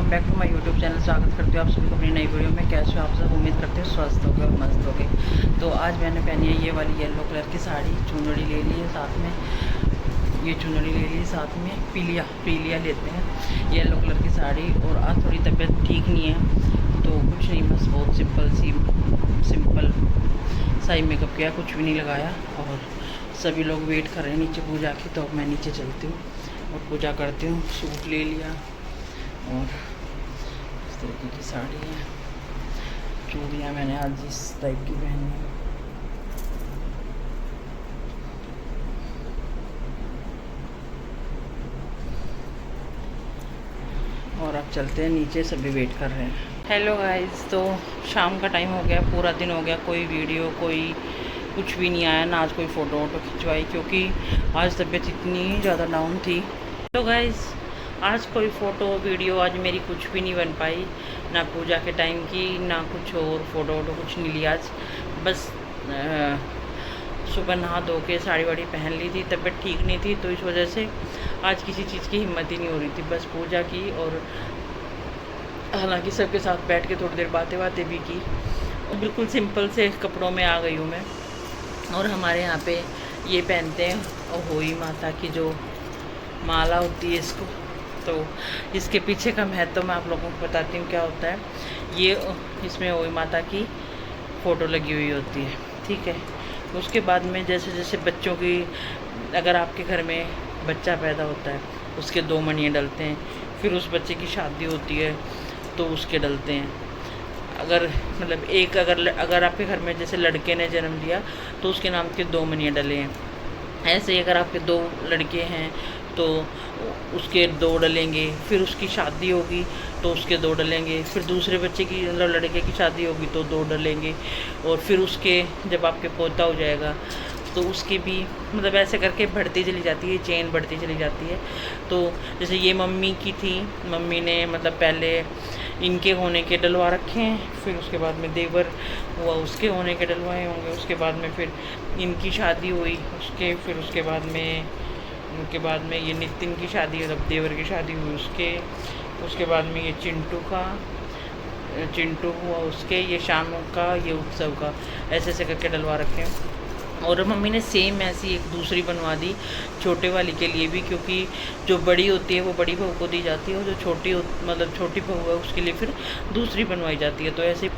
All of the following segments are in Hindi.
Welcome back to my YouTube channel. स्वागत करती हूँ आप सभी को अपनी नई वीडियो में। कैसे हो आप सब? उम्मीद करते हो स्वस्थ हो गए और मस्त हो गए। तो आज मैंने पहनी है ये वाली येलो कलर की साड़ी, चुनरी ले ली है साथ में, ये चुनरी ले ली साथ में, पीलिया लेते हैं येलो कलर की साड़ी। और आज थोड़ी तबीयत ठीक नहीं है तो कुछ नहीं, बस बहुत सिंपल सा ही मेकअप किया, कुछ भी नहीं लगाया। और सभी लोग वेट कर रहे हैं नीचे पूजा की, तो अब मैं नीचे चलती हूँ और पूजा करती हूँ। सूट ले लिया और इस तरीके की साड़ी है। चूड़ियाँ मैंने आज इस टाइप की पहनी है। और अब चलते हैं नीचे, सभी वेट कर रहे हैं। हेलो गाइस, तो शाम का टाइम हो गया, पूरा दिन हो गया, कोई वीडियो कोई कुछ भी नहीं आया, ना आज कोई फ़ोटो वोटो खिंचवाई, क्योंकि आज तबीयत इतनी ज़्यादा डाउन थी। तो गाइस आज कोई फ़ोटो वीडियो आज मेरी कुछ भी नहीं बन पाई, ना पूजा के टाइम की, ना कुछ और फ़ोटो वोटो कुछ नहीं लिया आज। बस सुबह नहा धो के साड़ी वाड़ी पहन ली थी, तबीयत ठीक नहीं थी तो इस वजह से आज किसी चीज़ की हिम्मत ही नहीं हो रही थी। बस पूजा की और हालांकि सबके साथ बैठ के थोड़ी देर बातें भी की। बिल्कुल सिंपल से कपड़ों में आ गई हूँ मैं। और हमारे यहाँ पे ये पहनते हैं अहोई माता की जो माला होती है इसको, तो इसके पीछे का महत्व मैं आप लोगों को बताती हूँ क्या होता है। ये इसमें अहोई माता की फ़ोटो लगी हुई होती है, ठीक है। उसके बाद में जैसे जैसे बच्चों की, अगर आपके घर में बच्चा पैदा होता है उसके 2 मणियाँ डलते हैं, फिर उस बच्चे की शादी होती है तो उसके डलते हैं। अगर मतलब एक अगर आपके घर में जैसे लड़के ने जन्म लिया तो उसके नाम के 2 मणियाँ डले हैं। ऐसे ही अगर आपके 2 लड़के हैं तो उसके 2 डलेंगे, फिर उसकी शादी होगी तो उसके 2 डलेंगे, फिर दूसरे बच्चे की मतलब लड़के की शादी होगी तो 2 डलेंगे, और फिर उसके जब आपके पोता हो जाएगा तो उसकी भी मतलब ऐसे करके बढ़ती चली जाती है, चेन बढ़ती चली जाती है। तो जैसे ये मम्मी की थी, मम्मी ने मतलब पहले इनके होने के डलवा रखे हैं, फिर उसके बाद में देवर हुआ उसके होने के डलवाए होंगे, उसके बाद में फिर इनकी शादी हुई उसके, फिर उसके बाद में ये नितिन की शादी मतलब देवर की शादी हुई उसके बाद में ये चिंटू हुआ उसके, ये शानू का, ये उत्सव का, ऐसे ऐसे करके डलवा रखे हैं। और मम्मी ने सेम ऐसी एक दूसरी बनवा दी छोटे वाली के लिए भी, क्योंकि जो बड़ी होती है वो बड़ी बहू को दी जाती है, और जो छोटी बहू है उसके लिए फिर दूसरी बनवाई जाती है। तो ऐसे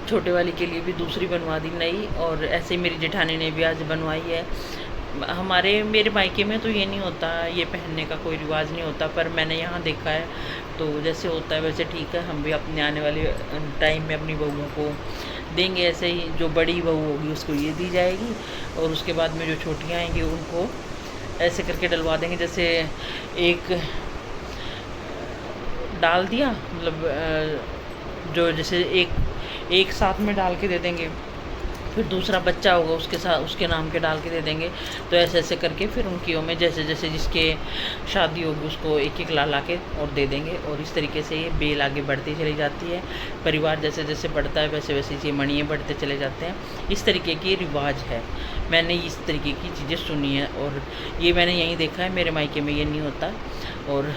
छोटे वाली के लिए भी दूसरी बनवा दी नई, और ऐसे मेरी जेठानी ने भी आज बनवाई है। मेरे मायके में तो ये नहीं होता, ये पहनने का कोई रिवाज नहीं होता, पर मैंने यहाँ देखा है तो जैसे होता है वैसे ठीक है। हम भी अपने आने वाले टाइम में अपनी बहुओं को देंगे ऐसे ही, जो बड़ी बहू होगी उसको ये दी जाएगी, और उसके बाद में जो छोटियाँ आएंगी उनको ऐसे करके डलवा देंगे। जैसे एक डाल दिया मतलब जो जैसे एक साथ में डाल के दे देंगे, फिर दूसरा बच्चा होगा उसके साथ उसके नाम के डाल के दे देंगे। तो ऐसे ऐसे करके फिर उनकी में जैसे जैसे जिसके शादी होगी उसको एक एक ला के और दे देंगे, और इस तरीके से ये बेल आगे बढ़ती चली जाती है। परिवार जैसे जैसे बढ़ता है वैसे वैसे ये मणियाँ बढ़ते चले जाते हैं। इस तरीके की रिवाज है, मैंने इस तरीके की चीज़ें सुनी है, और ये मैंने यहीं देखा है, मेरे मायके में ये नहीं होता। और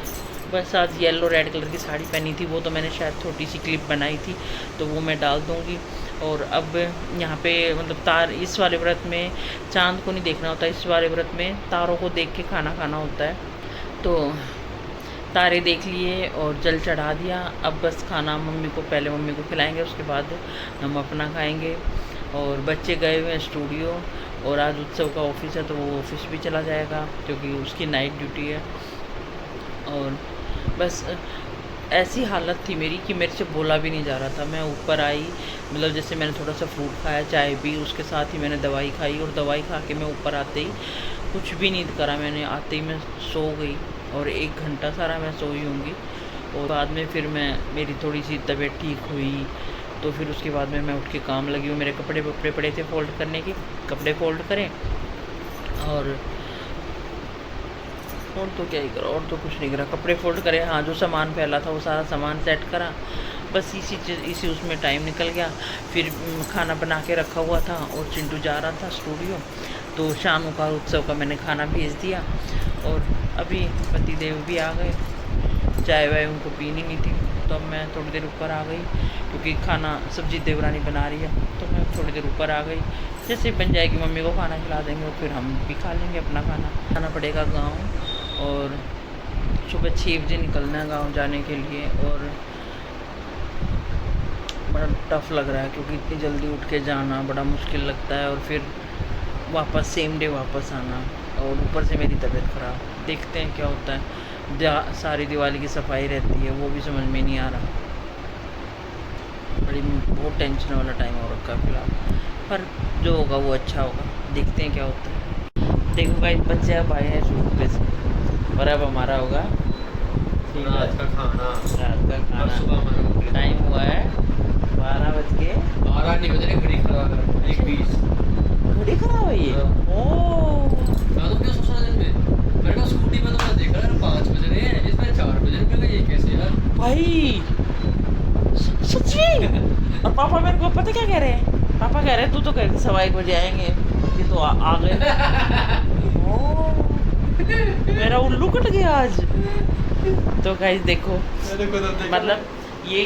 बस आज येलो रेड कलर की साड़ी पहनी थी, वो तो मैंने शायद छोटी सी क्लिप बनाई थी तो वो मैं डाल दूँगी। और अब यहाँ पे मतलब इस वाले व्रत में चांद को नहीं देखना होता, इस वाले व्रत में तारों को देख के खाना खाना होता है। तो तारे देख लिए और जल चढ़ा दिया, अब बस खाना पहले मम्मी को खिलाएंगे, उसके बाद हम अपना खाएंगे। और बच्चे गए हुए हैं स्टूडियो, और आज उत्सव का ऑफिस है तो वो ऑफिस भी चला जाएगा क्योंकि उसकी नाइट ड्यूटी है। और बस ऐसी हालत थी मेरी कि मेरे से बोला भी नहीं जा रहा था। मैं ऊपर आई, मतलब जैसे मैंने थोड़ा सा फ्रूट खाया, चाय पी, उसके साथ ही मैंने दवाई खाई, और दवाई खा के मैं ऊपर आते ही कुछ भी नहीं करा मैंने, आते ही मैं सो गई, और 1 घंटा सारा मैं सोई होंगी। और बाद में फिर मेरी थोड़ी सी तबीयत ठीक हुई तो फिर उसके बाद में मैं उठ के काम लगी हूँ। मेरे कपड़े पड़े थे फोल्ड करने के, कपड़े फोल्ड करें, और तो क्या ही करा, और तो कुछ नहीं करा, कपड़े फोल्ड करे, हाँ जो सामान फैला था वो सारा सामान सेट करा, बस इसी उसमें टाइम निकल गया। फिर खाना बना के रखा हुआ था और चिंटू जा रहा था स्टूडियो, तो शाम का उत्सव का मैंने खाना भेज दिया। और अभी पतिदेव भी आ गए, चाय वाय उनको पीनी नहीं थी, तो अब मैं थोड़ी देर ऊपर आ गई क्योंकि खाना सब्जी देवरानी बना रही है, तो मैं थोड़ी देर ऊपर आ गई। जैसे बन जाएगी मम्मी को खाना खिला देंगे और फिर हम भी खा लेंगे अपना खाना। खाना पड़ेगा गाँव और सुबह 6 बजे निकलना है गाँव जाने के लिए। और बड़ा टफ़ लग रहा है क्योंकि इतनी जल्दी उठ के जाना बड़ा मुश्किल लगता है और फिर वापस सेम डे वापस आना, और ऊपर से मेरी तबीयत ख़राब। देखते हैं क्या होता है। सारी दिवाली की सफाई रहती है, वो भी समझ में नहीं आ रहा। बहुत टेंशन वाला टाइम हो रखा है फिलहाल, पर जो होगा वो अच्छा होगा। देखते हैं क्या होता है। देखो गाइस, बच्चे अब आए हैं शूट पे से और अब हमारा होगा रात का खाना। रात का खाना। सुबह टाइम हुआ है 12 नहीं बज रहे, घड़ी खराब है 1:20। घड़ी खराब है ये। ओह तो क्या सोचा दिन में मेरे को स्कूटी पे तो मैं देख रहा 5 बज रहे हैं, इसमें 4 बज रहे हैं। ये कैसे यार भाई, सच में। और पापा मेरे को पता क्या कह रहे हैं, पापा कह रहे हैं तू तो कह रही 1:15 बजे आएंगे, ये तो आ गए। ओह, मेरा उल्लू कट गया आज। तो गाइस देखो, मतलब ये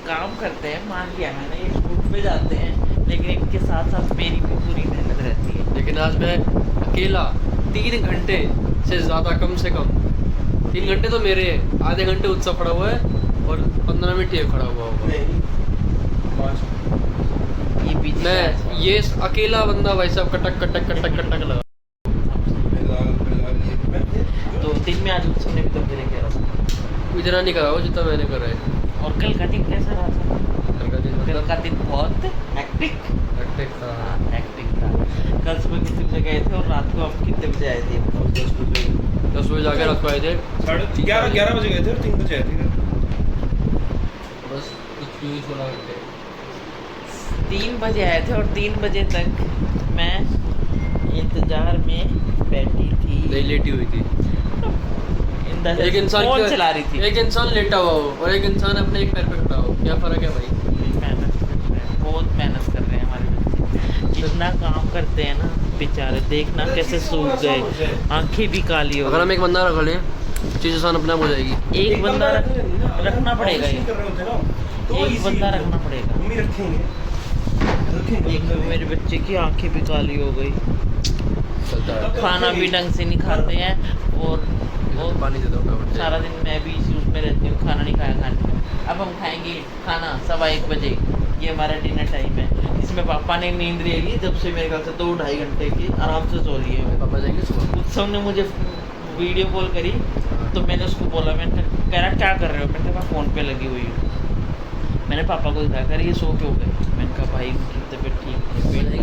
काम करते हैं, मान लिया मैंने, ये शूट पे जाते हैं, लेकिन इनके साथ साथ मेरी भी पूरी मेहनत रहती है। लेकिन आज मैं अकेला 3 घंटे से ज़्यादा, कम से कम 3 घंटे तो मेरे हैं, आधे घंटे उत्सव खड़ा हुआ है और 15 मिनट ये खड़ा हुआ होगा। ये पीछे मैं ये अकेला बंदा भाई साहब कटक कटक कटक कटक लगा। तो दिन में आज उत्सव ने भी तो मेरे कह रहा इतना नहीं करा हो जितना मैंने करा है। और कल का दिन कैसा रहा था? कल का दिन बहुत हेक्टिक था। हेक्टिक था। कल सुबह कितने बजे गए थे और रात को आप कितने बजे आए थे? 10 बजे जाके रात को आए थे। 11 बजे गए थे और 3 बजे आए थे। बस कुछ 16 घंटे। 3 बजे आए थे और 3 बजे तक मैं इंतजार में बैठी थी। नहीं, लेटी हुई थी। एक इंसान फोन चला रही थी। एक इंसान लेटा हुआ हो और एक इंसान अपने एक पैर पे खड़ा हो, क्या फर्क है भाई? मेहनत कर रहे हैं, बहुत मेहनत कर रहे हैं हमारे बच्चे। जितना काम करते हैं ना बेचारे, देखना कैसे सूख गए, आंखें भी काली हो अगर हम गई। एक बंदा रख लें, चीज़ आसान अपने आप हो जाएगी। एक बंदा रखना पड़ेगा, ये एक बंदा रखना पड़ेगा। मम्मी रखेंगे। एक मेरे बच्चे की आंखें भी काली हो गई, चलता है। खाना भी ढंग से नहीं खाते हैं और पानी दे दो फटाफट। सारा दिन मैं भी इसी उसमें रहती हूँ, खाना नहीं खाया खाने में। अब हम खाएंगे खाना 1:15 बजे, ये हमारा डिनर टाइम है। इसमें पापा ने नींद ले ली जब से, मेरे ख्याल से 2-2.5 घंटे की आराम से सो लिए हैं। पापा जाएंगे सुबह। उत्सव ने मुझे वीडियो कॉल करी तो मैंने उसको बोला, मैंने कह रहा क्या कर रहे हो? मैंने कहा मैं फ़ोन पे लगी हुई हूँ। मैंने पापा को दिखाया, कर ये सो क्यों गए? मैंने कहा भाई उनकी तबीयत ठीक है, पेट